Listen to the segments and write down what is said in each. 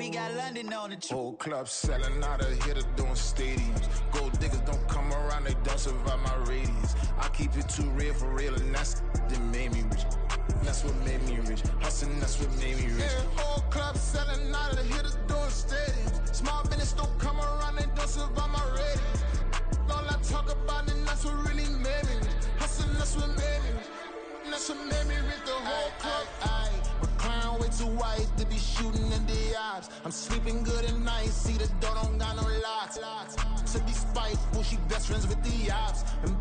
we got London on the trip. Whole club selling out of hitter doing stadiums. Gold diggers don't come around, they don't survive my radius. I keep it too real for real, and that's that made me rich. That's what made me rich. Hustling, that's what made me rich. Yeah, whole club selling out of the hitters doing stadiums. Small business don't come around, they don't survive my radius. All I talk about, and that's what really made me rich. Hustling, that's what made me rich. That's what made me rich. The whole club. My crown way too white to be shooting in the eyes. I'm sleeping good at night. See the door don't got no locks. To be spiteful, she best friends with the ops. And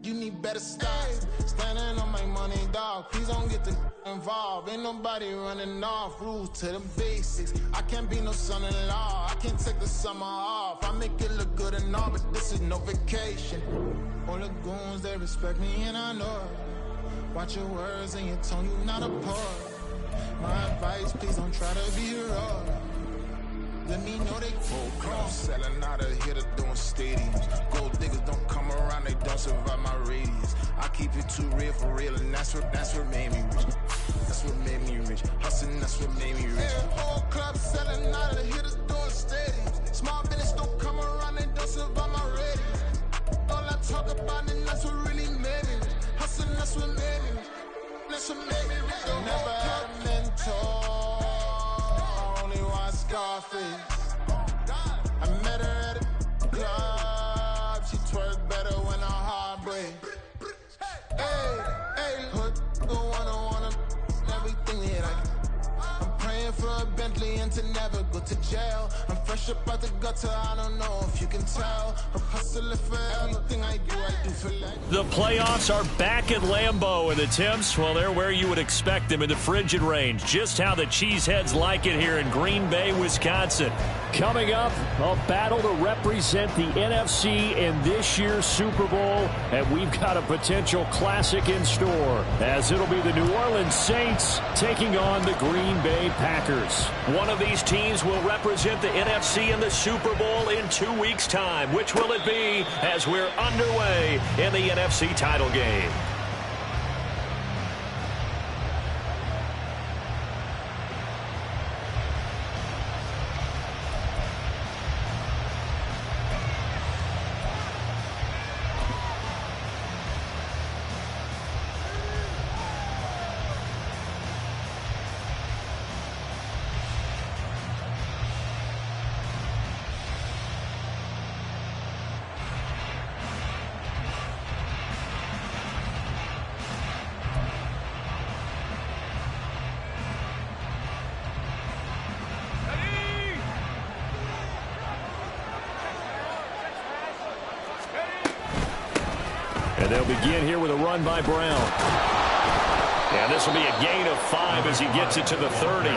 you need better styles. Standing on my money, dog. Please don't get involved. Ain't nobody running off. Rules to the basics. I can't be no son-in-law. I can't take the summer off. I make it look good and all, but this is no vacation. All the goons, they respect me and I know it. Watch your words and your tone, you not a poet. My advice, please don't try to be raw. Let me know they full club selling out of here to doing stadiums. Gold diggers don't come around, they don't survive my radius. I keep it too real for real, and that's what made me rich. That's what made me rich. Hustling, that's what made me rich. Yeah, whole club selling out of here to doing stadiums. Small business don't come around, they don't survive my radius. All I talk about, and that's what really made me rich. Hustling, that's what made me rich. That's what made me rich. Never had a mentor. Only watch Scarface. I met her at a club. She twerk better when her heart breaks. Hey, put the one everything that I'm praying for a Bentley and to never go to jail. I'm fresh up out the gutter, I don't know if you can tell. I'm hustling for everything I do for life. The playoffs are back at Lambeau, and the temps, well, they're where you would expect them in the frigid range. Just how the Cheeseheads like it here in Green Bay, Wisconsin. Coming up, a battle to represent the NFC in this year's Super Bowl, and we've got a potential classic in store, as it'll be the New Orleans Saints taking on the Green Bay Packers. One of these teams will represent the NFC in the Super Bowl in 2 weeks' time. Which will it be as we're underway in the NFC title game? And they'll begin here with a run by Brown. And this will be a gain of 5 as he gets it to the 30.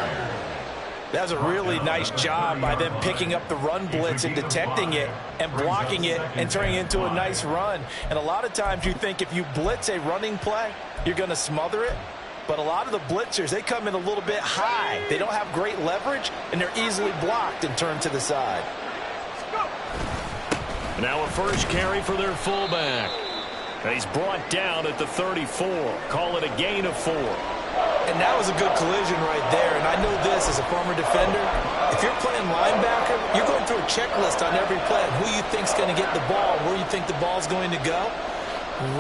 That was a really nice job by them picking up the run blitz and detecting it and blocking it and turning it into a nice run. And a lot of times you think if you blitz a running play, you're going to smother it. But a lot of the blitzers, they come in a little bit high. They don't have great leverage, and they're easily blocked and turned to the side. Now a first carry for their fullback. And he's brought down at the 34. Call it a gain of 4. And that was a good collision right there. And I know this as a former defender. If you're playing linebacker, you're going through a checklist on every play. Who you think's going to get the ball, where you think the ball's going to go.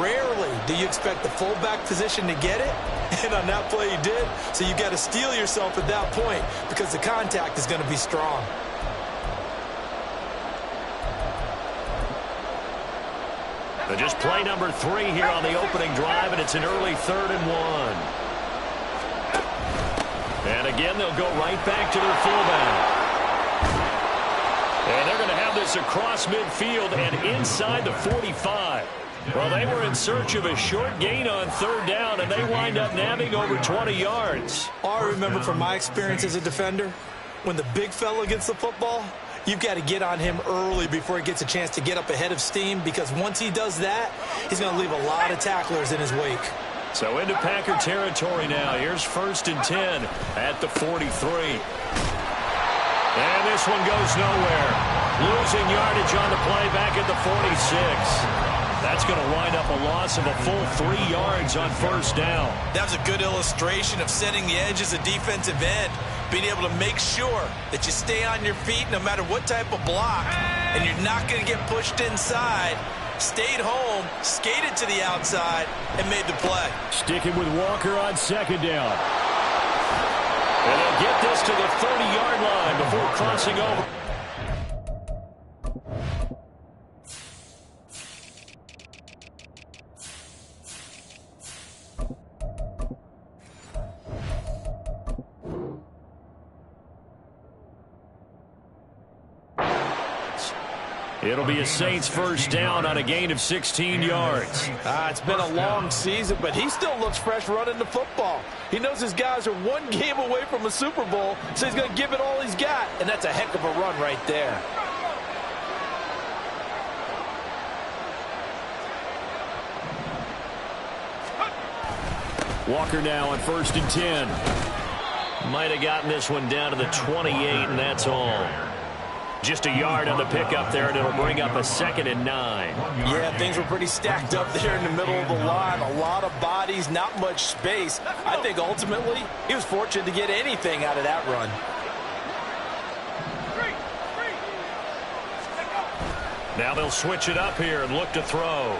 Rarely do you expect the fullback position to get it. And on that play he did. So you got to steel yourself at that point because the contact is going to be strong. Just play number 3 here on the opening drive, and it's an early 3rd and 1. And again, they'll go right back to their fullback. And they're going to have this across midfield and inside the 45. Well, they were in search of a short gain on 3rd down, and they wind up nabbing over 20 yards. I remember from my experience as a defender, when the big fella gets the football, you've got to get on him early before he gets a chance to get up ahead of steam, because once he does that, he's going to leave a lot of tacklers in his wake. So into Packer territory now. Here's 1st and 10 at the 43. And this one goes nowhere. Losing yardage on the play back at the 46. That's going to wind up a loss of a full 3 yards on 1st down. That was a good illustration of setting the edge as a defensive end. being able to make sure that you stay on your feet no matter what type of block, and you're not going to get pushed inside. Stayed home, skated to the outside, and made the play. Sticking with Walker on second down. And they'll get this to the 30-yard line before crossing over. It'll be a Saints first down on a gain of 16 yards. It's been a long season, but he still looks fresh running the football. He knows his guys are one game away from a Super Bowl, so he's going to give it all he's got, and that's a heck of a run right there. Walker now on 1st and 10. Might have gotten this one down to the 28, and that's all. Just a yard on the pickup there, and it'll bring up a 2nd and 9. Yeah, things were pretty stacked up there in the middle of the line. A lot of bodies, not much space. I think ultimately he was fortunate to get anything out of that run. Now they'll switch it up here and look to throw.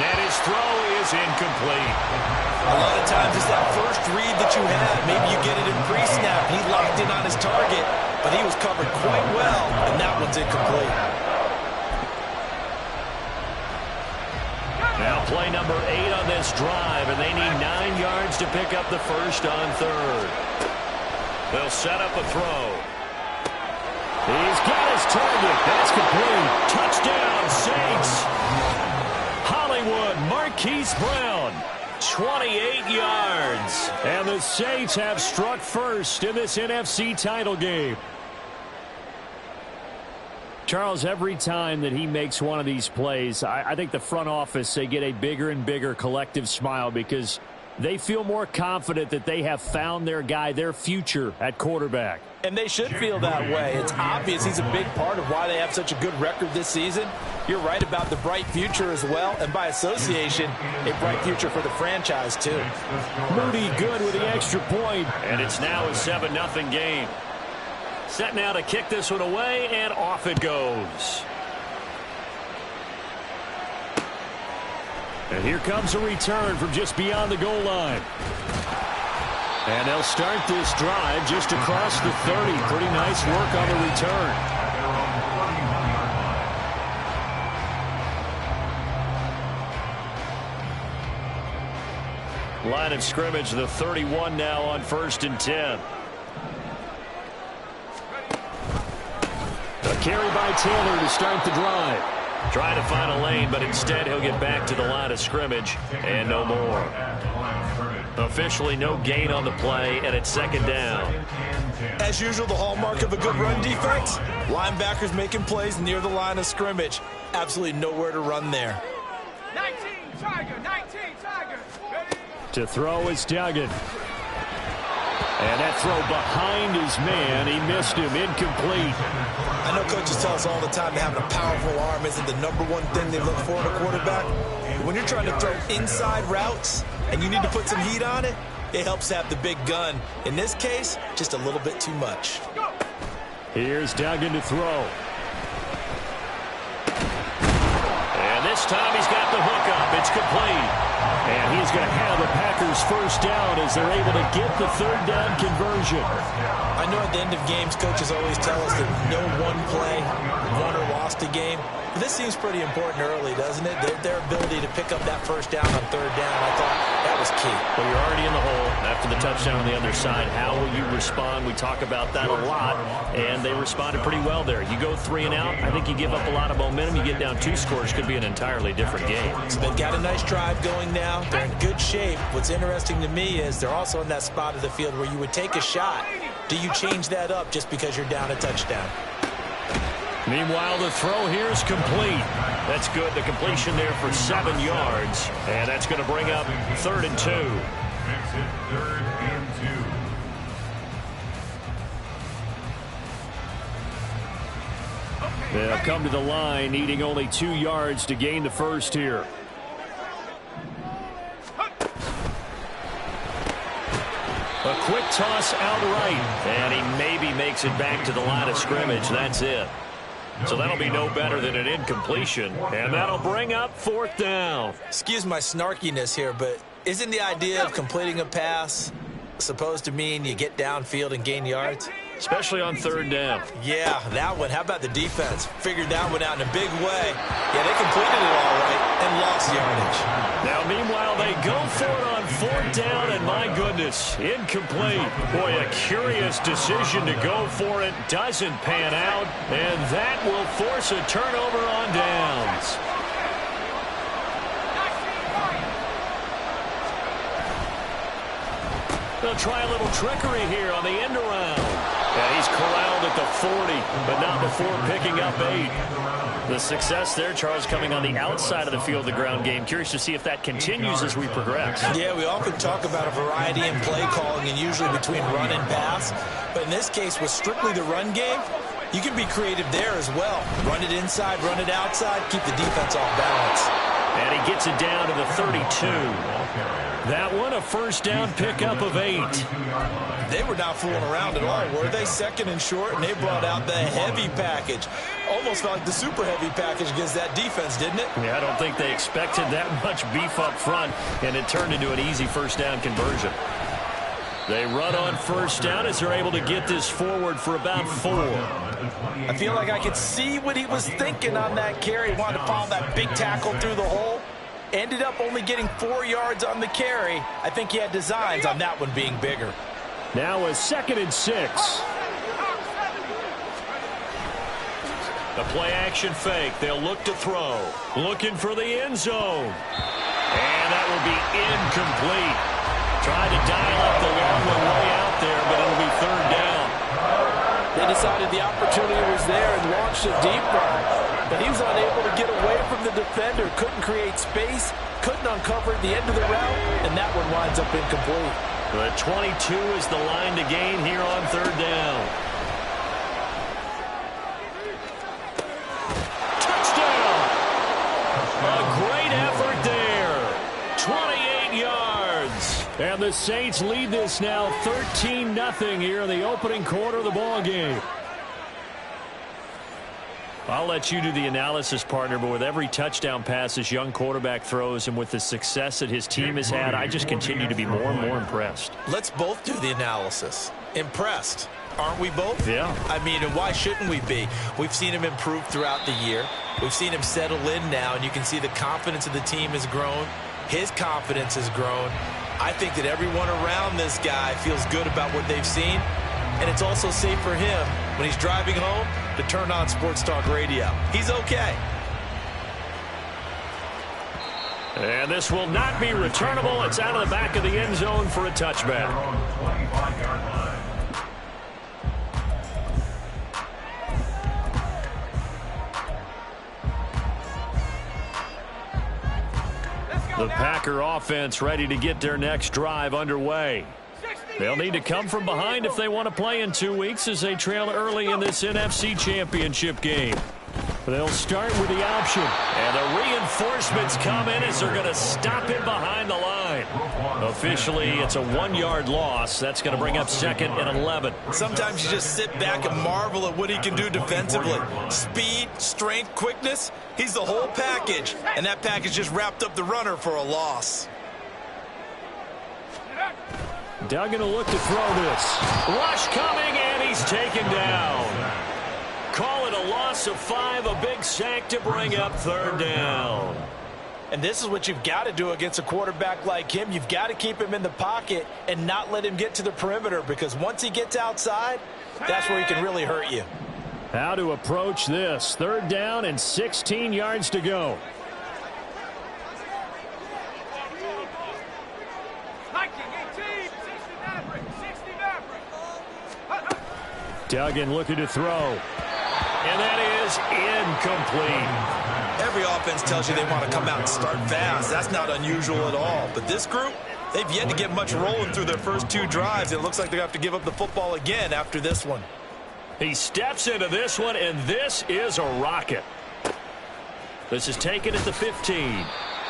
And his throw is incomplete. A lot of times it's that first read that you have. Maybe you get it in pre-snap. He locked in on his target, but he was covered quite well, and that one's incomplete. Now play number 8 on this drive, and they need 9 yards to pick up the first on 3rd. They'll set up a throw. He's got his target. That's complete. Touchdown, Saints. Hollywood, Marquise Brown. 28 yards. And the Saints have struck first in this NFC title game. Charles, every time that he makes one of these plays, I think the front office, they get a bigger and bigger collective smile because they feel more confident that they have found their guy, their future at quarterback. And they should feel that way. It's obvious he's a big part of why they have such a good record this season. You're right about the bright future as well, and by association, a bright future for the franchise too. Moody good with the extra point, and it's now a 7-0 game. Set now to kick this one away, and off it goes. And here comes a return from just beyond the goal line. And they'll start this drive just across the 30. Pretty nice work on the return. Line of scrimmage, the 31 now on 1st and 10. A carry by Taylor to start the drive. Trying to find a lane, but instead he'll get back to the line of scrimmage and no more. Officially no gain on the play, and it's 2nd down. As usual, the hallmark of a good run defense, linebackers making plays near the line of scrimmage. Absolutely nowhere to run there. 19 Tiger. To throw is Duggan. And that throw behind his man. He missed him. Incomplete. I know coaches tell us all the time that having a powerful arm isn't the #1 thing they look for in a quarterback. But when you're trying to throw inside routes and you need to put some heat on it, it helps to have the big gun. In this case, just a little bit too much. Here's Duggan to throw. And this time he's got the hook up. It's complete. And he's going to have the Packers first down as they're able to get the 3rd down conversion. I know at the end of games, coaches always tell us that no one play won or lost a game. But this seems pretty important early, doesn't it? Their ability to pick up that first down on 3rd down, I thought that was key. Well, you're already in the hole after the touchdown on the other side. How will you respond? We talk about that a lot, and they responded pretty well there. You go 3 and out, I think you give up a lot of momentum. You get down 2 scores, could be an entirely different game. So they've got a nice drive going now. They're in good shape. What's interesting to me is they're also in that spot of the field where you would take a shot. Do you change that up just because you're down a touchdown? Meanwhile, the throw here is complete. That's good. The completion there for 7 yards. And that's going to bring up 3rd and 2. They'll come to the line, needing only 2 yards to gain the first here. A quick toss out right, and he maybe makes it back to the line of scrimmage. That's it. So that'll be no better than an incompletion, and that'll bring up 4th down. Excuse my snarkiness here, but isn't the idea of completing a pass supposed to mean you get downfield and gain yards? Especially on 3rd down. Yeah, that one. How about the defense? Figured that one out in a big way. Yeah, they completed it all right and lost yardage. Now, meanwhile, they go for it on 4th down, and my goodness, incomplete. Boy, a curious decision to go for it. Doesn't pan out, and that will force a turnover on downs. They'll try a little trickery here on the end around. And he's corralled at the 40, but not before picking up 8. The success there, Charles, coming on the outside of the field, the ground game. Curious to see if that continues as we progress. Yeah, we often talk about a variety in play calling and usually between run and pass. But in this case, with strictly the run game, you can be creative there as well. Run it inside, run it outside, keep the defense off balance. And he gets it down to the 32. That one, a 1st down pickup of 8. They were not fooling around at all, were they? 2nd and short, and they brought out the heavy package. Almost felt like the super heavy package against that defense, didn't it? Yeah, I don't think they expected that much beef up front, and it turned into an easy 1st down conversion. They run on 1st down as they're able to get this forward for about 4. I feel like I could see what he was thinking on that carry. He wanted to follow that big tackle through the hole. Ended up only getting 4 yards on the carry. I think he had designs on that one being bigger. Now a 2nd and 6. The play action fake. They'll look to throw. Looking for the end zone. And that will be incomplete. Tried to dial up the long way out there, but it'll be 3rd down. They decided the opportunity was there and launched a deep run. But he was unable to get away from the defender. Couldn't create space. Couldn't uncover the end of the route. And that one winds up incomplete. The 22 is the line to gain here on 3rd down. Touchdown! A great effort there. 28 yards. And the Saints lead this now 13-0 here in the opening quarter of the ball game. I'll let you do the analysis, partner, but with every touchdown pass this young quarterback throws and with the success that his team has had, I just continue to be more and more impressed. Let's both do the analysis. Impressed, aren't we both? Yeah. I mean, and why shouldn't we be? We've seen him improve throughout the year. We've seen him settle in now, and you can see the confidence of the team has grown. His confidence has grown. I think that everyone around this guy feels good about what they've seen, and it's also safe for him when he's driving home to turn on Sports Talk Radio. He's okay. And this will not be returnable. It's out of the back of the end zone for a touchback. The Packer offense ready to get their next drive underway. They'll need to come from behind if they want to play in 2 weeks as they trail early in this NFC Championship game. They'll start with the option. And the reinforcements come in as they're going to stop him behind the line. Officially, it's a 1-yard loss. That's going to bring up 2nd and 11. Sometimes you just sit back and marvel at what he can do defensively. Speed, strength, quickness. He's the whole package. And that package just wrapped up the runner for a loss. Duggan will look to throw this. Rush coming, and he's taken down. Call it a loss of 5, a big sack to bring up 3rd down. And this is what you've got to do against a quarterback like him. You've got to keep him in the pocket and not let him get to the perimeter, because once he gets outside, that's where he can really hurt you. How to approach this. 3rd down and 16 yards to go. Duggan looking to throw. And that is incomplete. Every offense tells you they want to come out and start fast. That's not unusual at all. But this group, they've yet to get much rolling through their first 2 drives. It looks like they're going to have to give up the football again after this one. He steps into this one, and this is a rocket. This is taken at the 15.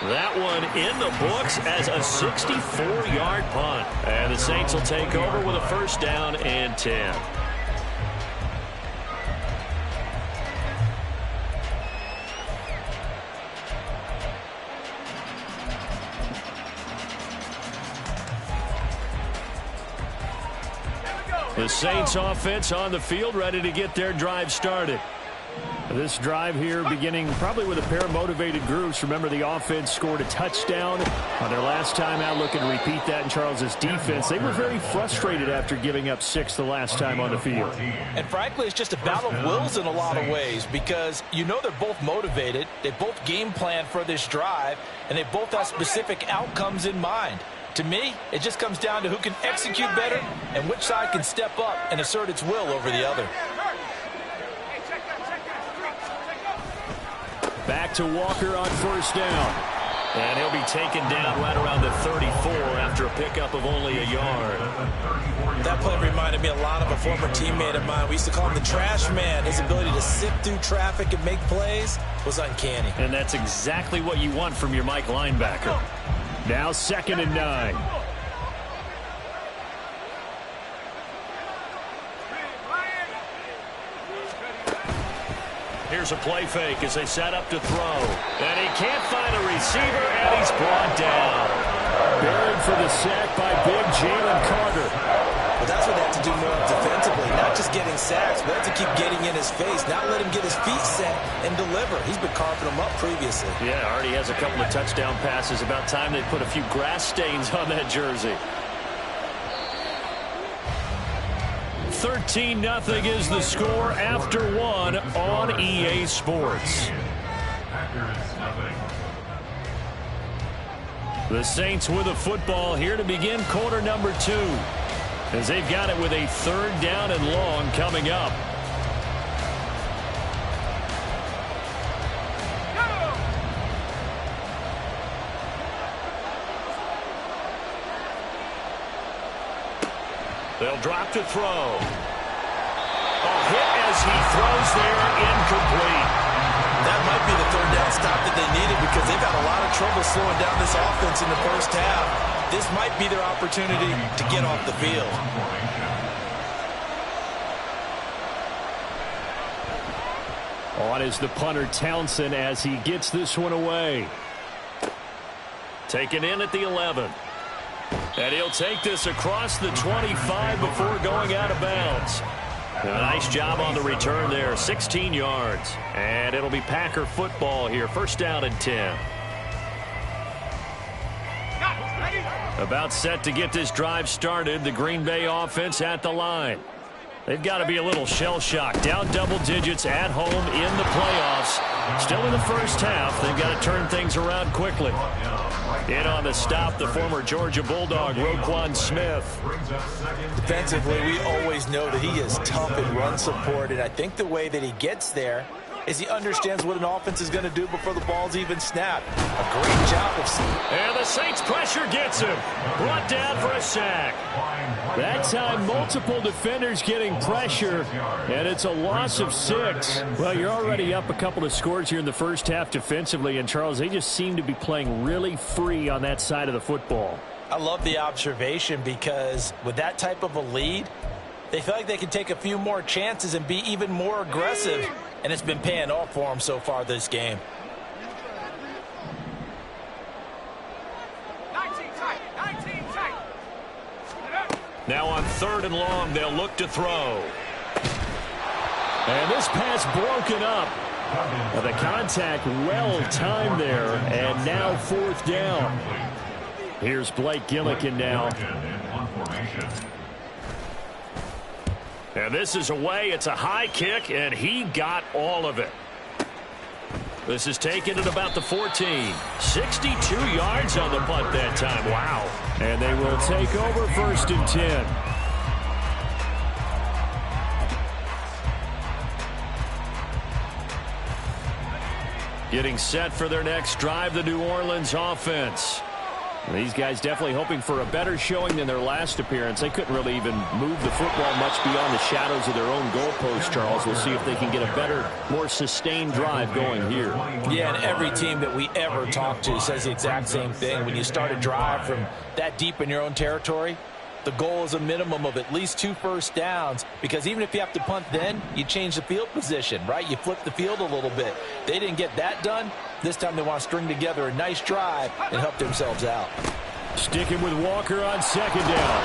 That one in the books as a 64-yard punt. And the Saints will take over with a first down and 10. The Saints offense on the field, ready to get their drive started. This drive here beginning probably with a pair of motivated groups. Remember, the offense scored a touchdown on their last time out, looking to repeat that in Charles's defense. They were very frustrated after giving up 6 the last time on the field. And frankly, it's just a battle of wills in a lot of ways because you know they're both motivated. They both game plan for this drive, and they both have specific outcomes in mind. To me, it just comes down to who can execute better and which side can step up and assert its will over the other. Back to Walker on first down. And he'll be taken down right around the 34 after a pickup of only a yard. That play reminded me a lot of a former teammate of mine. We used to call him the trash man. His ability to sift through traffic and make plays was uncanny. And that's exactly what you want from your Mike linebacker. Now 2nd and 9. Here's a play fake as they set up to throw. And he can't find a receiver, and he's brought down. Buried for the sack by big Jalen Carter. But that's what they have to do more defensively, not just getting sacks, but to keep getting in his face, not let him get his feet set and deliver. He's been carving them up previously. Yeah, already has a couple of touchdown passes. About time they put a few grass stains on that jersey. 13-0 is the score after 1 on EA Sports. The Saints with a football here to begin quarter number 2. As they've got it with a 3rd down and long coming up. They'll drop to throw. A hit as he throws there, incomplete. That might be the 3rd down stop that they needed because they've had a lot of trouble slowing down this offense in the first half. This might be their opportunity to get off the field. On is the punter Townsend as he gets this one away. Taken in at the 11. And he'll take this across the 25 before going out of bounds. A nice job on the return there, 16 yards. And it'll be Packer football here, first down and 10. About set to get this drive started, the Green Bay offense at the line. They've got to be a little shell-shocked. Down double digits at home in the playoffs. Still in the first half. They've got to turn things around quickly. In on the stop, the former Georgia Bulldog, Roquan Smith. Defensively, we always know that he is tough in run support, and I think the way that he gets there is he understands what an offense is going to do before the ball's even snapped. A great job of... And the Saints pressure gets him. Brought down for a sack. That time, multiple defenders getting pressure, and it's a loss of 6. Well, you're already up a couple of scores here in the first half defensively, and Charles, they just seem to be playing really free on that side of the football. I love the observation because with that type of a lead, they feel like they can take a few more chances and be even more aggressive, and it's been paying off for them so far this game. 19 tight. Now on 3rd and long, they'll look to throw. And this pass broken up. The contact well timed there, and now 4th down. Here's Blake Gillikin now. And this is away. It's a high kick, and he got all of it. This is taken at about the 14. 62 yards on the punt that time. Wow. And they will take over 1st and 10. Getting set for their next drive, the New Orleans offense. These guys definitely hoping for a better showing than their last appearance. They couldn't really even move the football much beyond the shadows of their own goalpost, Charles. We'll see if they can get a better, more sustained drive going here. Yeah, and every team that we ever talk to says the exact same thing. When you start a drive from that deep in your own territory, the goal is a minimum of at least 2 first downs, because even if you have to punt then, you change the field position, right? You flip the field a little bit. They didn't get that done. This time they want to string together a nice drive and help themselves out. Sticking with Walker on second down.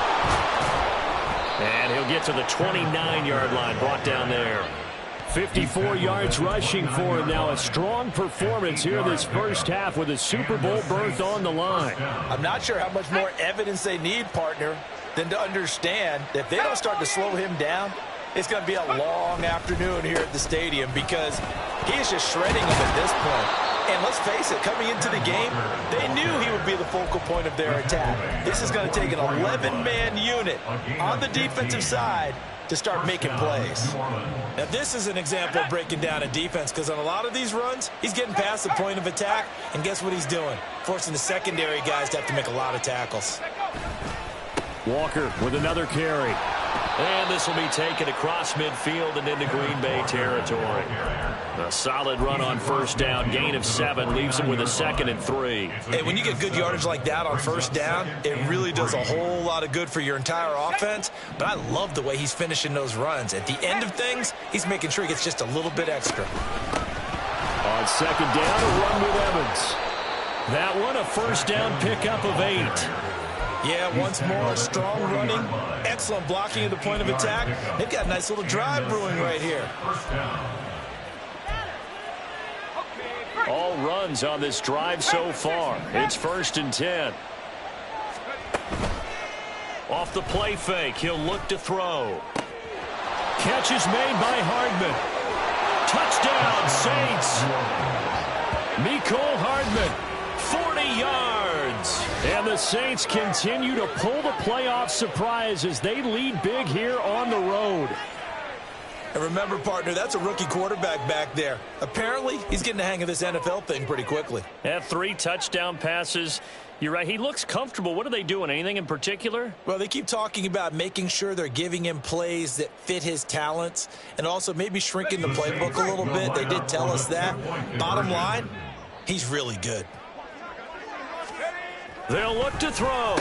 And he'll get to the 29-yard line, brought down there. 54 yards rushing for him now. A strong performance here this first half with a Super Bowl berth on the line. I'm not sure how much more evidence they need, partner, than to understand that if they don't start to slow him down, it's going to be a long afternoon here at the stadium, because he is just shredding him at this point. And let's face it, coming into the game, they knew he would be the focal point of their attack. This is going to take an 11-man unit on the defensive side to start making plays. Now, this is an example of breaking down a defense, because on a lot of these runs, he's getting past the point of attack, and guess what he's doing? Forcing the secondary guys to have to make a lot of tackles. Walker with another carry. And this will be taken across midfield and into Green Bay territory. A solid run on first down, gain of 7, leaves him with a 2nd and 3. Hey, when you get good yardage like that on first down, it really does a whole lot of good for your entire offense. But I love the way he's finishing those runs. At the end of things, he's making sure he gets just a little bit extra. On second down, a run with Evans. That one, a first down pickup of 8. Yeah, once more, strong running, excellent blocking at the point of attack. They've got a nice little drive brewing right here. All runs on this drive so far. It's 1st and 10. Off the play fake, he'll look to throw. Catch is made by Hardman. Touchdown, Saints. Mecole Hardman, 40 yards. And the Saints continue to pull the playoff surprise as they lead big here on the road. And remember, partner, that's a rookie quarterback back there. Apparently, he's getting the hang of this NFL thing pretty quickly. Had 3 touchdown passes. You're right, he looks comfortable. What are they doing? Anything in particular? Well, they keep talking about making sure they're giving him plays that fit his talents, and also maybe shrinking the playbook a little bit. They did tell us that. Bottom line, he's really good. They'll look to throw.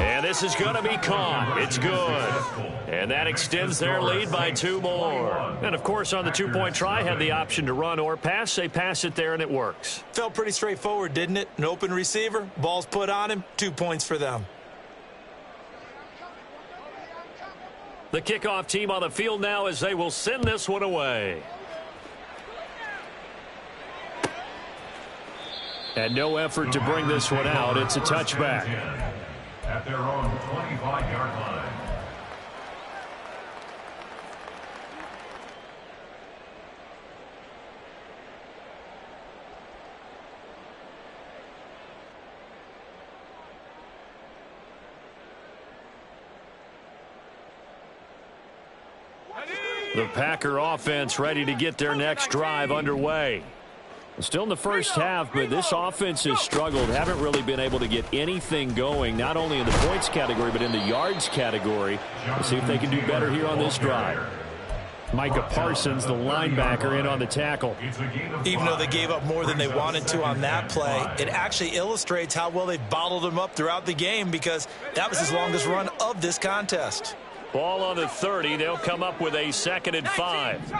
And this is going to be caught. It's good. And that extends their lead by 2 more. And, of course, on the 2-point try, had the option to run or pass. They pass it there, and it works. Felt pretty straightforward, didn't it? An open receiver, ball's put on him, 2 points for them. The kickoff team on the field now as they will send this one away. And no effort to bring this one out. It's a touchback. At their own 25-yard line. The Packer offense ready to get their next drive underway. Still in the first half, but this offense has struggled. Haven't really been able to get anything going, not only in the points category, but in the yards category. We'll see if they can do better here on this drive. Micah Parsons, the linebacker, in on the tackle. Even though they gave up more than they wanted to on that play, it actually illustrates how well they've bottled them up throughout the game, because that was his longest run of this contest. Ball on the 30. They'll come up with a 2nd and 5.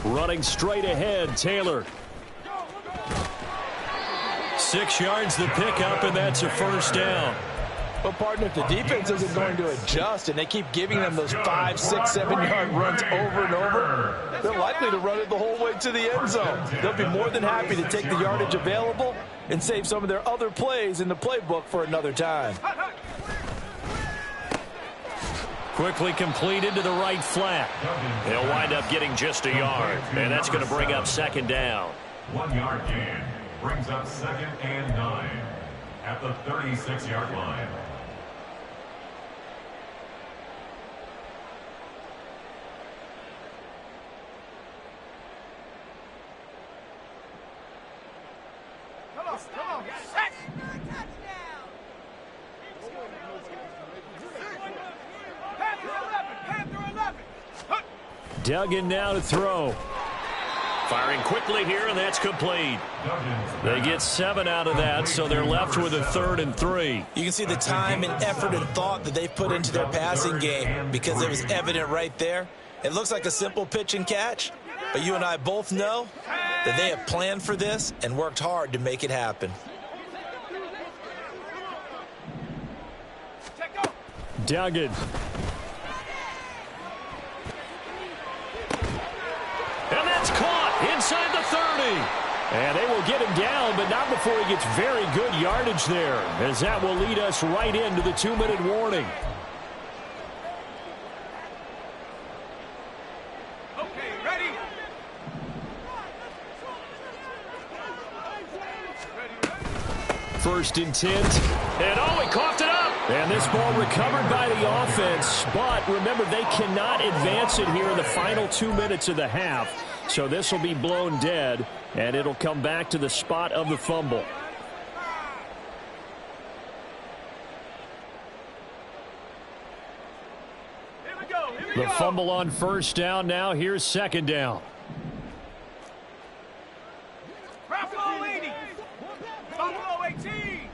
Running straight ahead, Taylor. 6 yards the pickup, and that's a first down. But, partner, if the defense isn't going to adjust and they keep giving them those 5, 6, 7-yard runs over and over, they're likely to run it the whole way to the end zone. They'll be more than happy to take the yardage available and save some of their other plays in the playbook for another time. Quickly completed to the right flat. They'll wind up getting just a yard, and that's going to bring up 2nd down. 1-yard gain brings up 2nd and 9 at the 36-yard line. Come on, set. Duggan now to throw. Firing quickly here, and that's complete. They get 7 out of that, so they're left with a 3rd and 3. You can see the time and effort and thought that they've put into their passing game because it was evident right there. It looks like a simple pitch and catch, but you and I both know that they have planned for this and worked hard to make it happen. Duggan. And that's caught inside the 30. And they will get him down, but not before he gets very good yardage there, as that will lead us right into the 2-minute warning. Okay, ready? First and 10. And he coughed it up. And this ball recovered by the offense, but remember, they cannot advance it here in the final 2 minutes of the half. So this will be blown dead, and it'll come back to the spot of the fumble. The fumble on first down now. Here's second down. Buffalo 80. Buffalo 18.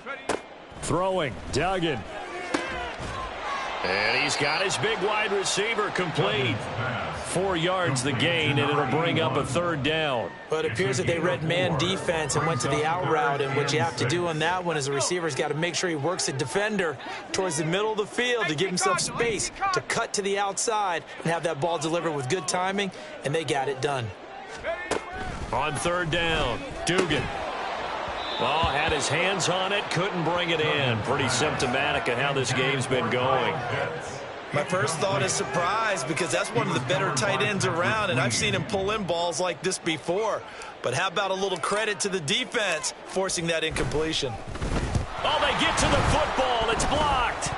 Ready? Throwing, Duggan. And he's got his big wide receiver complete. 4 yards the gain, and it'll bring up a 3rd down. But it appears that they read man defense and went to the out route, and what you have to do on that one is the receiver's got to make sure he works the defender towards the middle of the field to give himself space to cut to the outside and have that ball delivered with good timing, and they got it done. On 3rd down, Dugan. Well, had his hands on it, couldn't bring it in. Pretty symptomatic of how this game's been going. My first thought is surprise, because that's one of the better tight ends around, and I've seen him pull in balls like this before. But how about a little credit to the defense forcing that incompletion? Oh, they get to the football. It's blocked.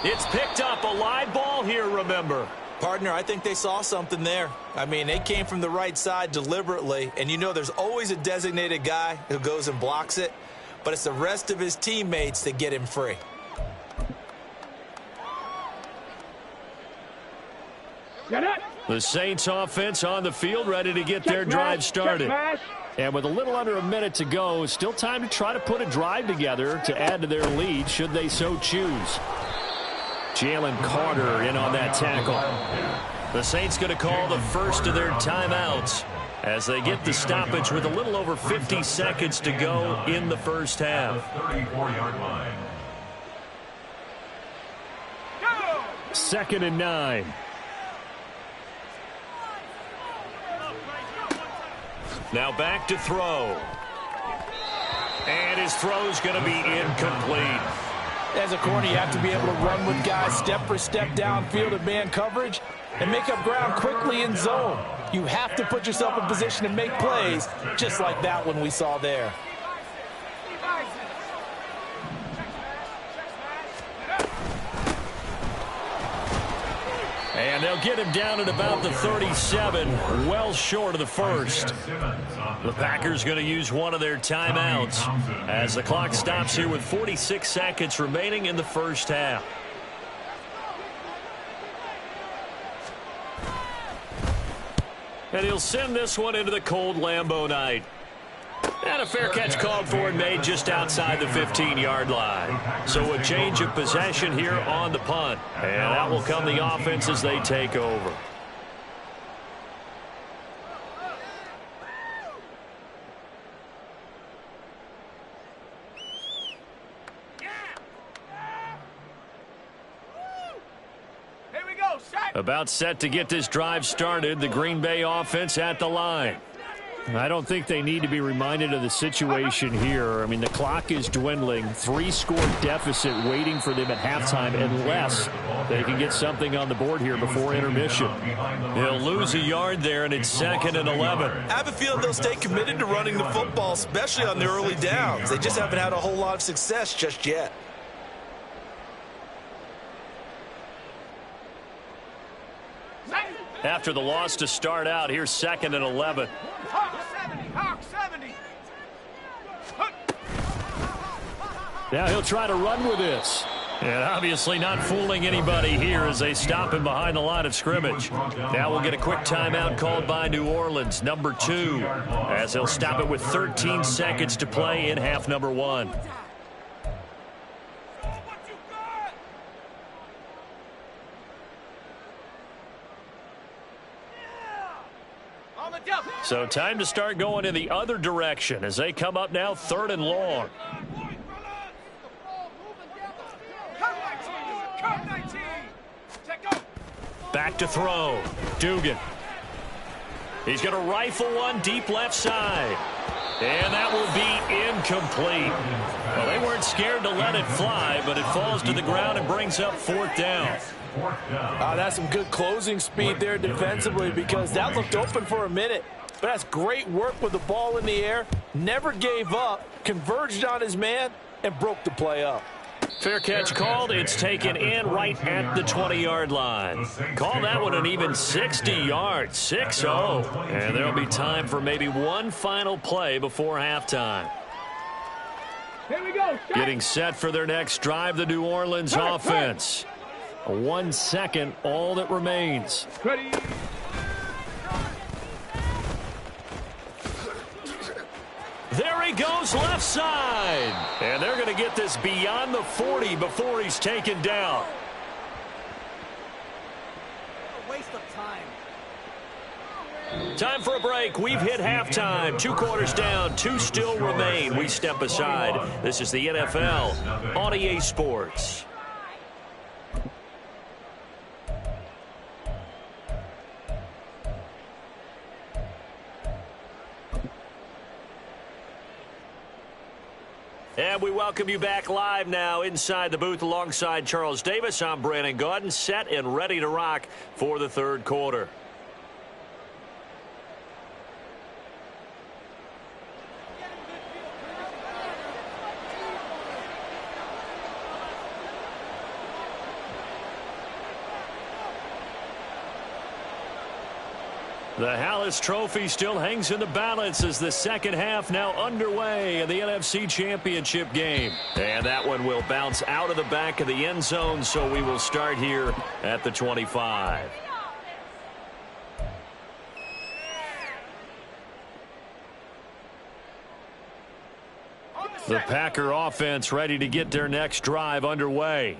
It's picked up. A live ball here, remember. Partner, I think they saw something there. I mean, they came from the right side deliberately, and you know there's always a designated guy who goes and blocks it, but it's the rest of his teammates that get him free. The Saints offense on the field, ready to get their drive started. And with a little under a minute to go, still time to try to put a drive together to add to their lead should they so choose. Jalen Carter in on that tackle. The Saints going to call the first of their timeouts as they get the stoppage with a little over 50 seconds to go in the first half. 34-yard line. 2nd and 9. Now back to throw. And his throw's going to be incomplete. As a corner, you have to be able to run with guys step for step downfield in man coverage and make up ground quickly in zone. You have to put yourself in position to make plays, just like that one we saw there. And they'll get him down at about the 37, well short of the first. The Packers going to use one of their timeouts as the clock stops here with 46 seconds remaining in the first half. And he'll send this one into the cold Lambeau night. And a fair catch called for and made just outside the 15-yard line. So a change of possession here on the punt. And out will come the offense as they take over. About set to get this drive started. The Green Bay offense at the line. I don't think they need to be reminded of the situation here. I mean, the clock is dwindling. 3-score deficit waiting for them at halftime unless they can get something on the board here before intermission. They'll lose a yard there, and it's 2nd and 11. I have a feeling they'll stay committed to running the football, especially on the early downs. They just haven't had a whole lot of success just yet. After the loss to start out, here's 2nd and 11. Hawk 70. Now he'll try to run with this. And obviously not fooling anybody here as they stop him behind the line of scrimmage. Now we'll get a quick timeout called by New Orleans, number 2, as they'll stop it with 13 seconds to play in half number 1. So time to start going in the other direction as they come up now 3rd and long. Back to throw. Dugan. He's going to rifle one deep left side. And that will be incomplete. Well, they weren't scared to let it fly, but it falls to the ground and brings up 4th down. That's some good closing speed there defensively because that looked open for a minute. But that's great work with the ball in the air. Never gave up, converged on his man, and broke the play up. Fair catch called. It's taken in right at the 20-yard line. Call that one an even 60 yards, 6-0. And there'll be time for maybe one final play before halftime. Here we go. Getting set for their next drive, the New Orleans offense. 1 second, all that remains. Ready. There he goes left side. And they're going to get this beyond the 40 before he's taken down. Waste of time. Time for a break. We've hit halftime. 2 quarters down, 2 still remain. We step aside. This is the NFL on EA Sports. And we welcome you back live now inside the booth alongside Charles Davis. I'm Brandon Gaudin, set and ready to rock for the 3rd quarter. The Hallis Trophy still hangs in the balance as the second half now underway in the NFC Championship game. And that one will bounce out of the back of the end zone, so we will start here at the 25. The Packer offense ready to get their next drive underway.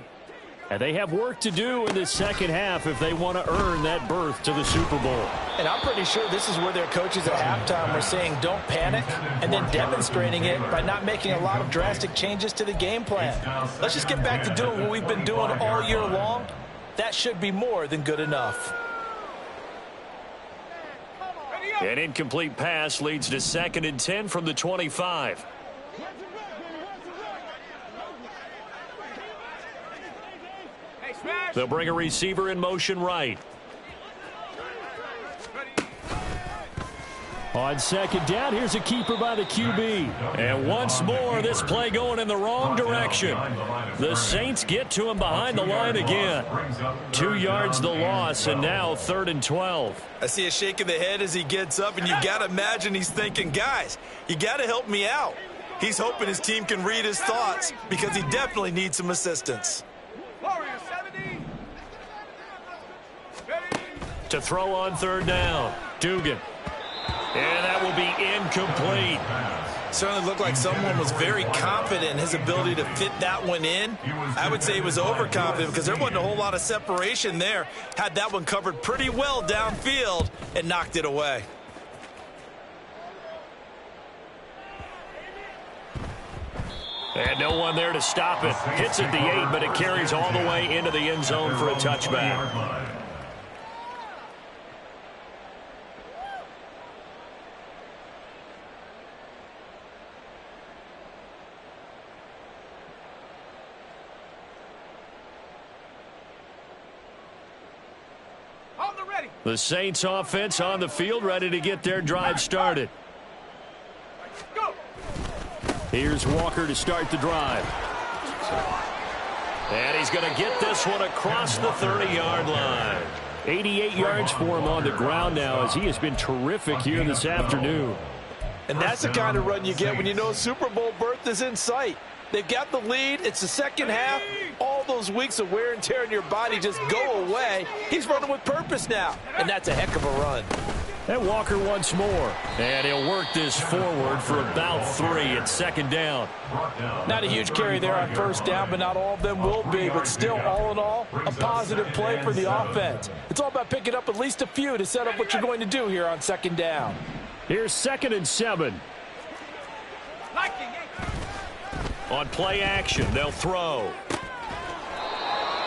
And they have work to do in the second half if they want to earn that berth to the Super Bowl. And I'm pretty sure this is where their coaches at halftime were saying don't panic and then demonstrating it by not making a lot of drastic changes to the game plan. Let's just get back to doing what we've been doing all year long. That should be more than good enough. An incomplete pass leads to 2nd and 10 from the 25. They'll bring a receiver in motion right. On 2nd down, here's a keeper by the QB. And once more, this play going in the wrong direction. The Saints get to him behind the line again. 2 yards the loss, and now 3rd and 12. I see a shake of the head as he gets up, and you got to imagine he's thinking, guys, you got to help me out. He's hoping his team can read his thoughts because he definitely needs some assistance. To throw on 3rd down, Dugan. And that will be incomplete. Certainly looked like someone was very confident in his ability to fit that one in. I would say he was overconfident because there wasn't a whole lot of separation there. Had that one covered pretty well downfield and knocked it away. And no one there to stop it. Hits at the 8, but it carries all the way into the end zone for a touchback. The Saints offense on the field ready to get their drive started. Here's Walker to start the drive. And he's going to get this one across the 30-yard line. 88 yards for him on the ground now as he has been terrific here this afternoon. And that's the kind of run you get when you know Super Bowl berth is in sight. They've got the lead. It's the second half. All those weeks of wear and tear in your body just go away. He's running with purpose now, and that's a heck of a run. And Walker once more. And he'll work this forward for about 3 at second down. Not a huge carry there on first down, but not all of them will be. But still, all in all, a positive play for the offense. It's all about picking up at least a few to set up what you're going to do here on second down. Here's 2nd and 7. On play action, they'll throw.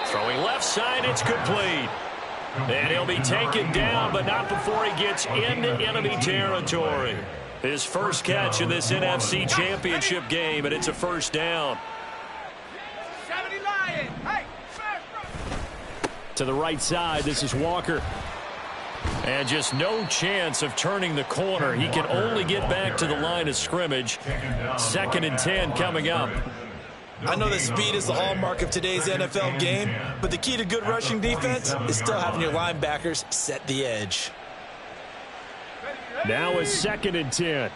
Throwing left side, it's complete. And he'll be taken down, but not before he gets into enemy territory. His first catch in this NFC Championship game, and it's a first down. To the right side, this is Walker. And just no chance of turning the corner. He can only get back to the line of scrimmage. 2nd and 10 coming up. I know that speed is the hallmark of today's NFL game, but the key to good rushing defense is still having your linebackers set the edge. Now it's 2nd and 10.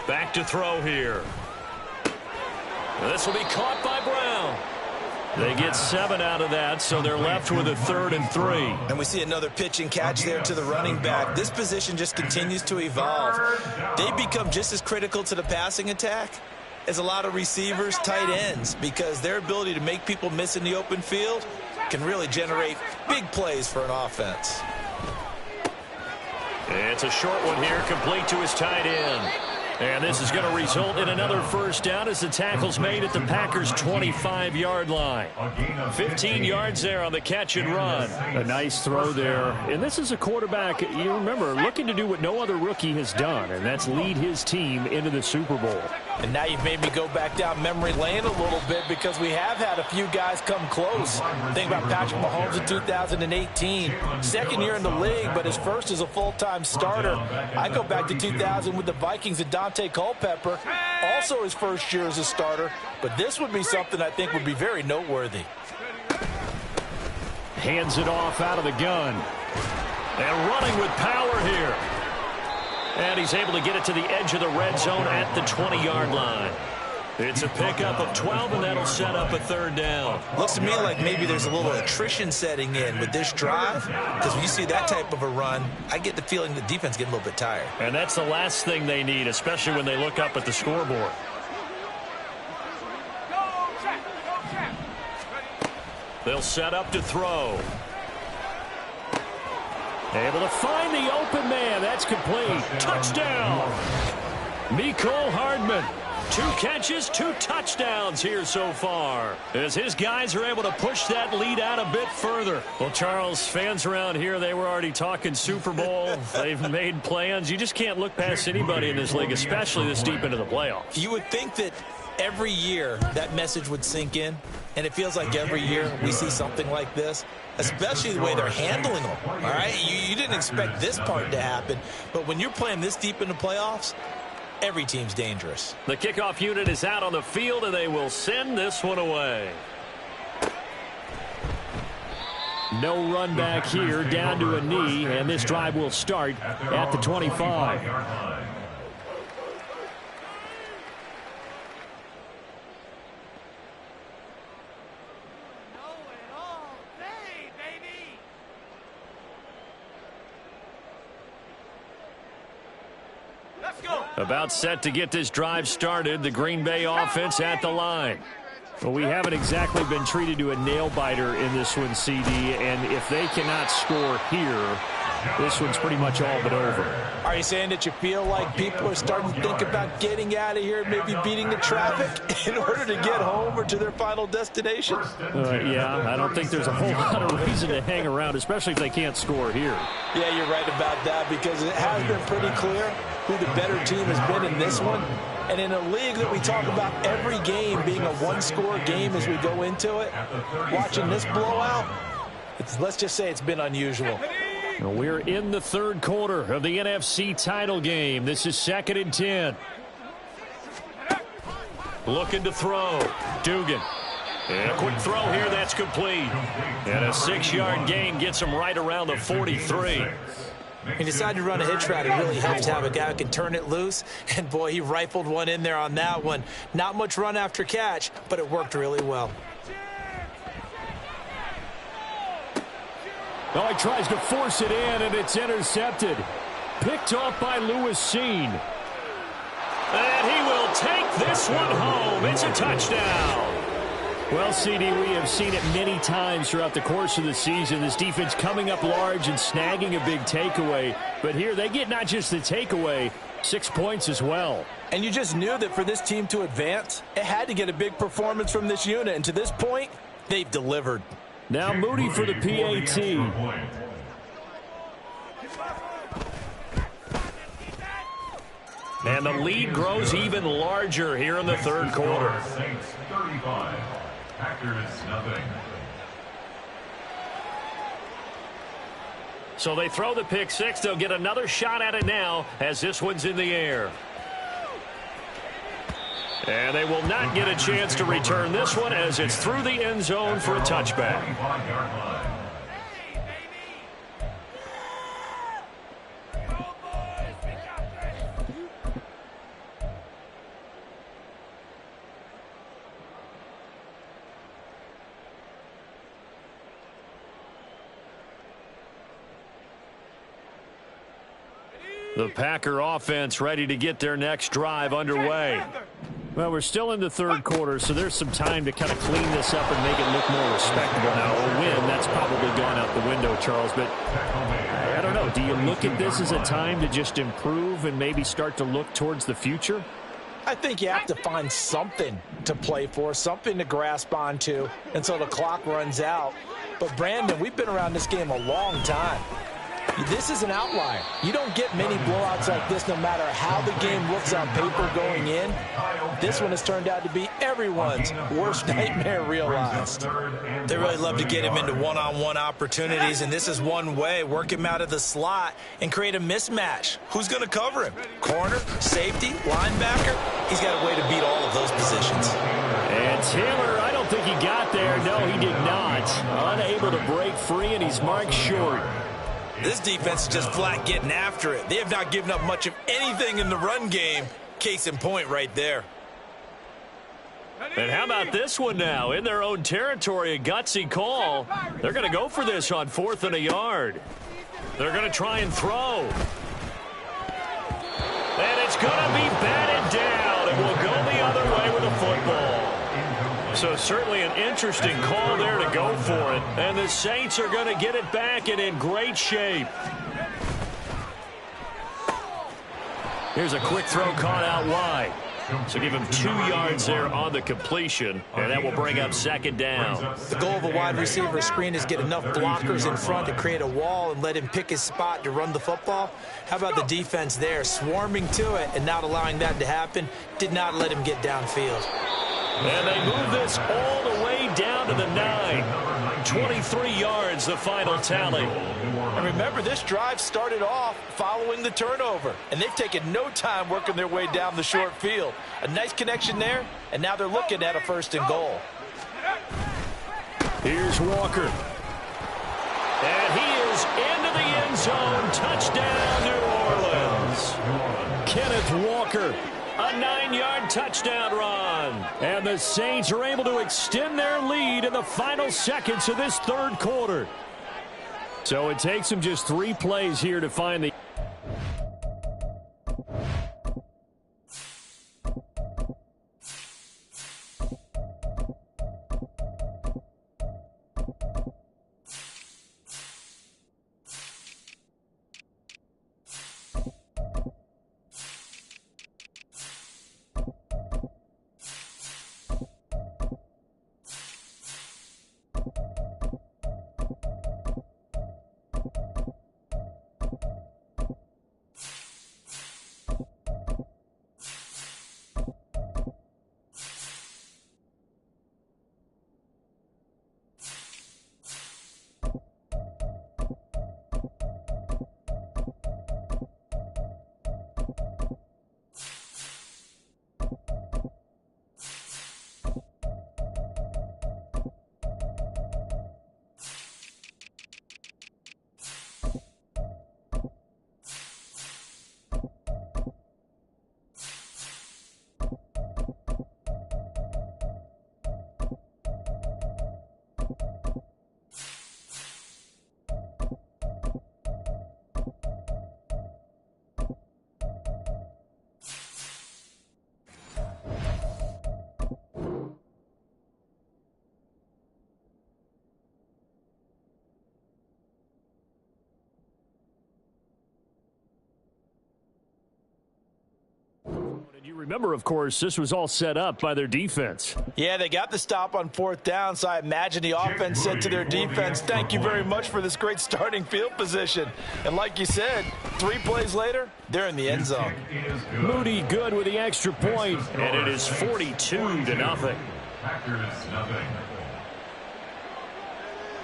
Back to throw here. This will be caught by Brown. They get 7 out of that, so they're left with a 3rd and 3. And we see another pitch and catch there to the running back. This position just continues to evolve. They become just as critical to the passing attack as a lot of receivers, tight ends, because their ability to make people miss in the open field can really generate big plays for an offense. It's a short one here, complete to his tight end. And this is going to result in another first down as the tackle's made at the Packers' 25-yard line. 15 yards there on the catch and run. A nice throw there. And this is a quarterback, you remember, looking to do what no other rookie has done, and that's lead his team into the Super Bowl. And now you've made me go back down memory lane a little bit because we have had a few guys come close. Think about Patrick Mahomes in 2018. Second year in the league, but his first as a full-time starter. I go back to 2000 with the Vikings and Dante Culpepper, also his first year as a starter. But this would be something I think would be very noteworthy. Hands it off out of the gun. And running with power here. And he's able to get it to the edge of the red zone at the 20-yard line. It's a pickup of 12, and that'll set up a 3rd down. Looks to me like maybe there's a little attrition setting in with this drive, because when you see that type of a run, I get the feeling the defense getting a little bit tired. And that's the last thing they need, especially when they look up at the scoreboard. They'll set up to throw. Able to find the open man. That's complete. Touchdown. Mecole Hardman. 2 catches, 2 touchdowns here so far, as his guys are able to push that lead out a bit further. Well, Charles, fans around here, they were already talking Super Bowl. They've made plans. You just can't look past anybody in this league, especially this deep into the playoffs. You would think that every year that message would sink in, and it feels like every year we see something like this, especially the way they're handling them. All right, you didn't expect this part to happen, but when you're playing this deep in the playoffs, every team's dangerous. The kickoff unit is out on the field, and they will send this one away. No run back here, down to a knee, and this drive will start at the 25. About set to get this drive started. The Green Bay offense at the line. Well, we haven't exactly been treated to a nail-biter in this one, CD, and if they cannot score here, this one's pretty much all but over. Are you saying that you feel like people are starting to think about getting out of here, maybe beating the traffic in order to get home or to their final destination? Yeah, I don't think there's a whole lot of reason to hang around, especially if they can't score here. Yeah, you're right about that, because it has been pretty clear who the better team has been in this one. And in a league that we talk about every game being a one-score game as we go into it, watching this blowout, let's just say it's been unusual. We're in the 3rd quarter of the NFC title game. This is 2nd and 10. Looking to throw. Dugan. And a quick throw here, that's complete. And a 6-yard gain gets him right around the 43. He decided to run a hitch route. It really helps to have a guy who can turn it loose. And, boy, he rifled one in there on that one. Not much run after catch, but it worked really well. Oh, he tries to force it in, and it's intercepted. Picked off by Lewis Seen. And he will take this one home. It's a touchdown. Well, CD, we have seen it many times throughout the course of the season. This defense coming up large and snagging a big takeaway. But here they get not just the takeaway, 6 points as well. And you just knew that for this team to advance, it had to get a big performance from this unit. And to this point, they've delivered. Now Moody for the PAT. And the lead grows even larger here in the third quarter. Saints 35, Packers nothing. So they throw the pick six. They'll get another shot at it now as this one's in the air. And they will not get a chance to return this one as it's through the end zone for a touchback. The Packer offense ready to get their next drive underway. Well, we're still in the third quarter, so there's some time to kind of clean this up and make it look more respectable. Now, a win, that's probably gone out the window, Charles, but I don't know. Do you look at this as a time to just improve and maybe start to look towards the future? I think you have to find something to play for, something to grasp onto until the clock runs out. But, Brandon, we've been around this game a long time. This is an outlier. You don't get many blowouts like this no matter how the game looks on paper going in. This one has turned out to be everyone's worst nightmare realized. They really love to get him into one-on-one opportunities, and this is one way. Work him out of the slot and create a mismatch. Who's going to cover him? Corner, safety, linebacker? He's got a way to beat all of those positions. And Taylor, I don't think he got there. No, he did not. Unable to break free, and he's marked short. This defense is just flat getting after it. They have not given up much of anything in the run game. Case in point right there. And how about this one now? In their own territory, a gutsy call. They're going to go for this on 4th and a yard. They're going to try and throw. And it's going to be batted down. It will go the other way with a football. So certainly an interesting call there to go for it. And the Saints are going to get it back and in great shape. Here's a quick throw caught out wide. So give him 2 yards there on the completion, and that will bring up second down. The goal of a wide receiver screen is get enough blockers in front to create a wall and let him pick his spot to run the football. How about the defense there, swarming to it and not allowing that to happen? Did not let him get downfield. And they move this all the way down to the 9. 23 yards, the final tally. And remember, this drive started off following the turnover, and they've taken no time working their way down the short field. A nice connection there, and now they're looking at a 1st and goal. Here's Walker. And he is into the end zone. Touchdown, New Orleans. Kenneth Walker. A 9-yard touchdown run. And the Saints are able to extend their lead in the final seconds of this third quarter. So it takes them just 3 plays here to find the... Remember, of course, this was all set up by their defense. Yeah, they got the stop on 4th down, so I imagine the offense said to their defense, thank you very much for this great starting field position. And like you said, 3 plays later, they're in the end zone. Moody good with the extra point, and it is 42-0. Packers nothing.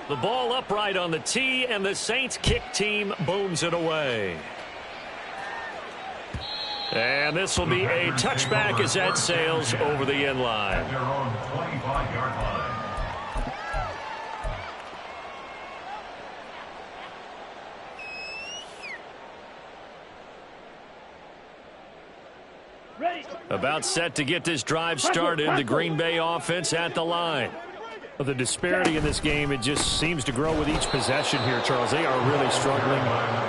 The ball upright on the tee, and the Saints kick team booms it away. And this will be a touchback as that sails over the end line. At their own 25-yard line. Ready. About set to get this drive started, the Green Bay offense at the line. The disparity in this game, it just seems to grow with each possession here, Charles. They are really struggling.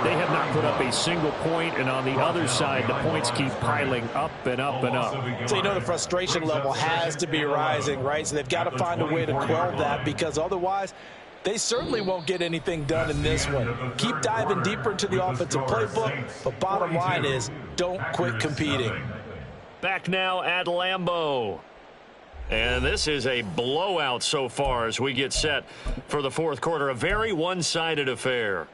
They have not put up a single point, and on the other side, the points keep piling up and up and up. So you know the frustration level has to be rising, right? So they've got to find a way to quell that, because otherwise they certainly won't get anything done in this one. Keep diving deeper into the offensive playbook, but bottom line is don't quit competing. Back now at Lambeau. And this is a blowout so far as we get set for the 4th quarter. A very one-sided affair.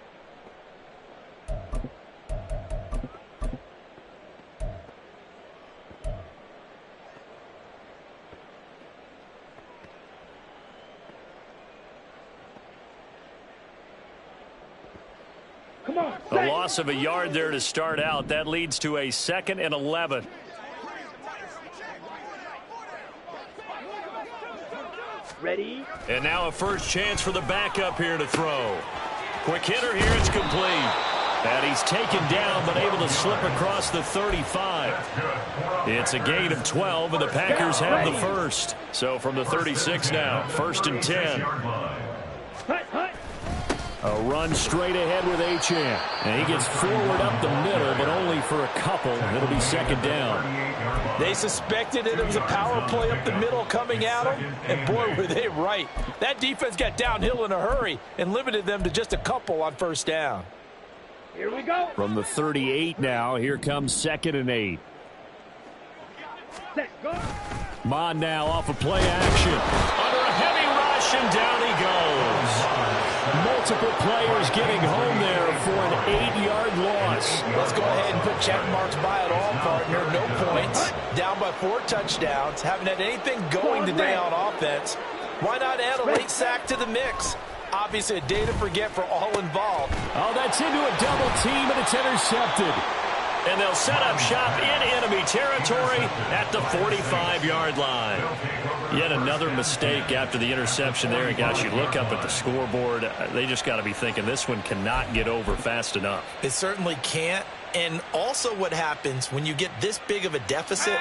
Come on. A loss of a yard there to start out. That leads to a 2nd and 11. Ready. And now a first chance for the backup here to throw. Quick hitter here, it's complete. And he's taken down but able to slip across the 35. It's a gain of 12, and the Packers have the first. So from the 36 now, 1st and 10. A run straight ahead with Achane. And he gets forward up the middle, but only for a couple. It'll be 2nd down. They suspected it was a power play up the middle coming at them, and boy, were they right. That defense got downhill in a hurry and limited them to just a couple on 1st down. Here we go. From the 38 now, here comes 2nd and 8. Set, go. Mon now off of play action. Under a heavy rush, and down he goes. Multiple players getting home there for an 8-yard loss. Let's go ahead and put check marks by it all, partner. No points. Down by 4 touchdowns. Haven't had anything going today on offense. Why not add a late sack to the mix? Obviously a day to forget for all involved. Oh, that's into a double team, and it's intercepted. And they'll set up shop in enemy territory at the 45-yard line. Yet another mistake after the interception there. And gosh, you look up at the scoreboard, they just got to be thinking this one cannot get over fast enough. It certainly can't. And also what happens when you get this big of a deficit,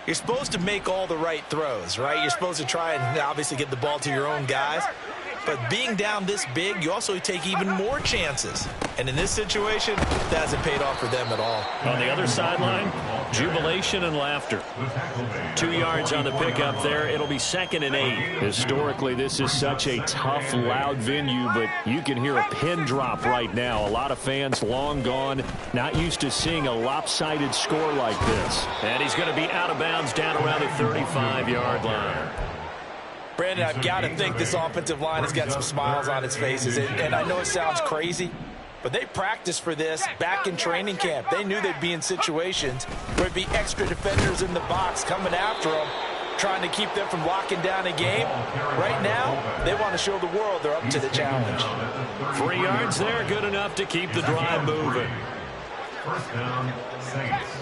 you're supposed to make all the right throws, right? You're supposed to try and obviously get the ball to your own guys. But being down this big, you also take even more chances. And in this situation, that hasn't paid off for them at all. On the other sideline, jubilation and laughter. 2 yards on the pickup there. It'll be 2nd and 8. Historically, this is such a tough, loud venue, but you can hear a pin drop right now. A lot of fans long gone, not used to seeing a lopsided score like this. And he's going to be out of bounds down around the 35-yard line. Brandon, I've got to think this offensive line has got some smiles on its faces. And I know it sounds crazy, but they practiced for this back in training camp. They knew they'd be in situations where there'd be extra defenders in the box coming after them, trying to keep them from locking down a game. Right now, they want to show the world they're up to the challenge. 3 yards there, good enough to keep the drive moving. 1st down, Saints.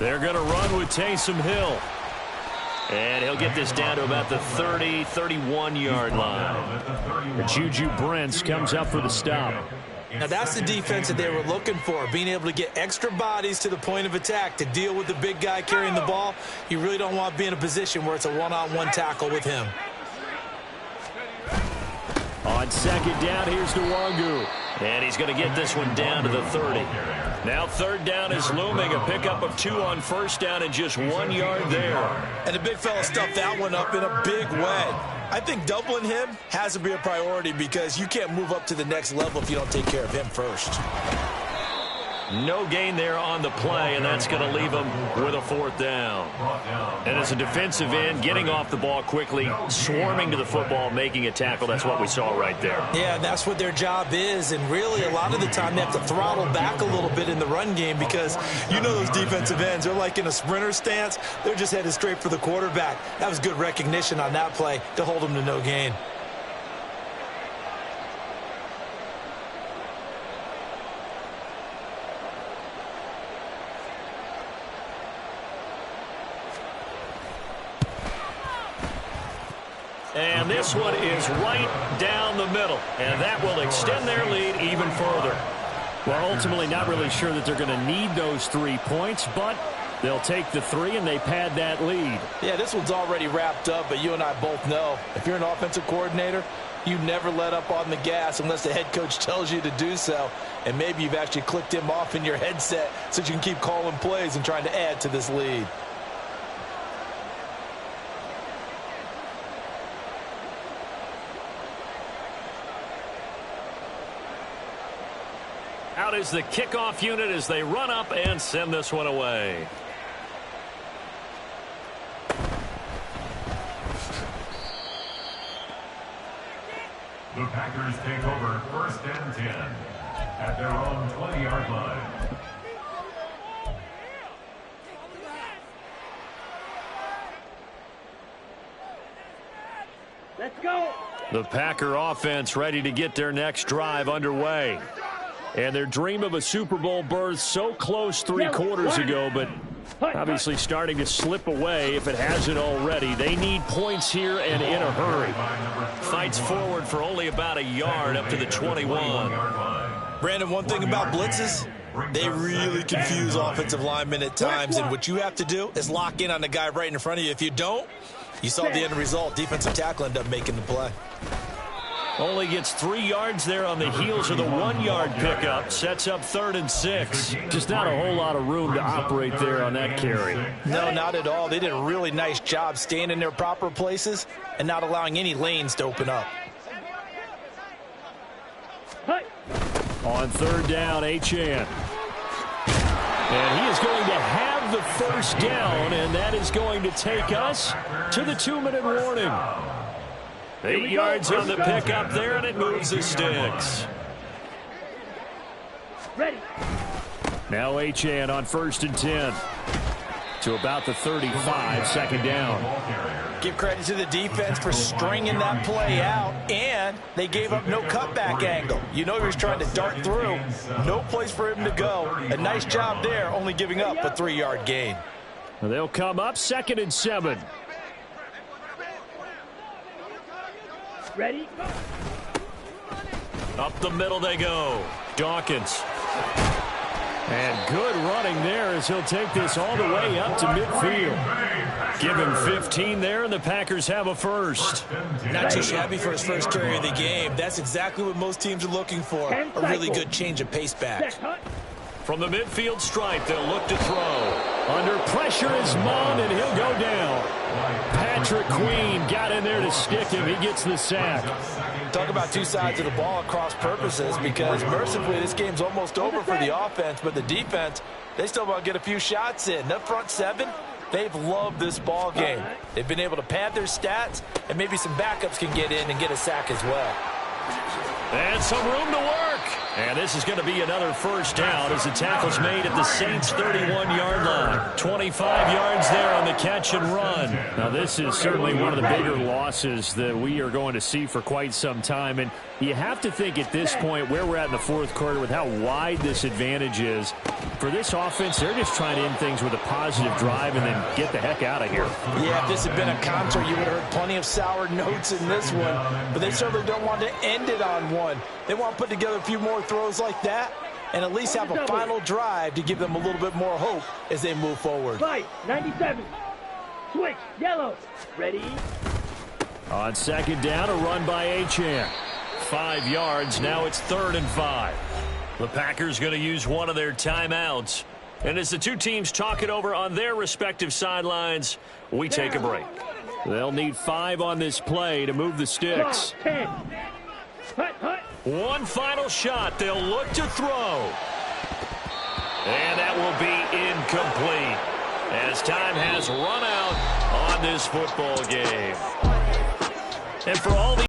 They're going to run with Taysom Hill. And he'll get this down to about the 30, 31-yard line. Juju Brents comes up for the stop. Now that's the defense that they were looking for, being able to get extra bodies to the point of attack to deal with the big guy carrying the ball. You really don't want to be in a position where it's a one-on-one tackle with him. On 2nd down, here's Nwangu. And he's going to get this one down to the 30. Now 3rd down is looming. A pickup of 2 on 1st down and just 1 yard there. And the big fella stuffed that one up in a big way. I think doubling him has to be a priority because you can't move up to the next level if you don't take care of him first. No gain there on the play, and that's going to leave them with a 4th down. And as a defensive end, getting off the ball quickly, swarming to the football, making a tackle, that's what we saw right there. Yeah, that's what their job is, and really a lot of the time they have to throttle back a little bit in the run game because you know those defensive ends, they're like in a sprinter stance. They're just headed straight for the quarterback. That was good recognition on that play to hold them to no gain. And this one is right down the middle, and that will extend their lead even further. Well, ultimately not really sure that they're going to need those 3 points, but they'll take the 3 and they pad that lead. Yeah, this one's already wrapped up, but you and I both know if you're an offensive coordinator, you never let up on the gas unless the head coach tells you to do so. And maybe you've actually clicked him off in your headset so you can keep calling plays and trying to add to this lead. Out is the kickoff unit as they run up and send this one away. The Packers take over 1st and 10 at their own 20-yard line. Let's go. The Packer offense ready to get their next drive underway. And their dream of a Super Bowl berth so close 3 quarters ago, but obviously starting to slip away if it hasn't already. They need points here and in a hurry. Fights forward for only about a yard up to the 21. Brandon, one thing about blitzes, they really confuse offensive linemen at times, and what you have to do is lock in on the guy right in front of you. If you don't, you saw the end result. Defensive tackle ended up making the play. Only gets 3 yards there on the heels of the 1-yard pickup. Sets up 3rd and 6. Just not a whole lot of room to operate there on that carry. No, not at all. They did a really nice job staying in their proper places and not allowing any lanes to open up. On 3rd down, Achane. And he is going to have the 1st down, and that is going to take us to the 2-minute warning. 8 yards on the pickup there, and it moves the sticks. Ready. Now Achane on 1st and 10 to about the 35, 2nd down. Give credit to the defense for stringing that play out, and they gave up no cutback angle. You know he was trying to dart through. No place for him to go. A nice job there, only giving up a 3-yard gain. They'll come up 2nd and 7. Ready? Up the middle they go. Dawkins. And good running there as he'll take this all the way up to midfield. Give him 15 there, and the Packers have a 1st. Not too shabby for his first carry of the game. That's exactly what most teams are looking for. A really good change of pace back. From the midfield stripe, they'll look to throw. Under pressure is Mond, and he'll go down. Patrick Queen got in there to stick him. He gets the sack. Talk about 2 sides of the ball at cross purposes, because mercifully this game's almost over for the offense, but the defense, they still want to get a few shots in. That front 7, they've loved this ball game. They've been able to pad their stats, and maybe some backups can get in and get a sack as well. And some room to work. And this is going to be another 1st down as the tackle's made at the Saints' 31-yard line. 25 yards there on the catch and run. Now, this is certainly one of the bigger losses that we are going to see for quite some time. And you have to think at this point where we're at in the 4th quarter with how wide this advantage is. For this offense, they're just trying to end things with a positive drive and then get the heck out of here. Yeah, if this had been a concert, you would have heard plenty of sour notes in this one. But they certainly don't want to end it on one. They want to put together a few more throws like that and at least have a final drive to give them a little bit more hope as they move forward. Fight, 97. Switch, yellow. Ready? On 2nd down, a run by Achane. 5 yards. Now it's 3rd and 5. The Packers going to use one of their timeouts. And as the 2 teams talk it over on their respective sidelines, we take a break. They'll need 5 on this play to move the sticks. 10. Hut, hut. One final shot. They'll look to throw. And that will be incomplete as time has run out on this football game. And for all the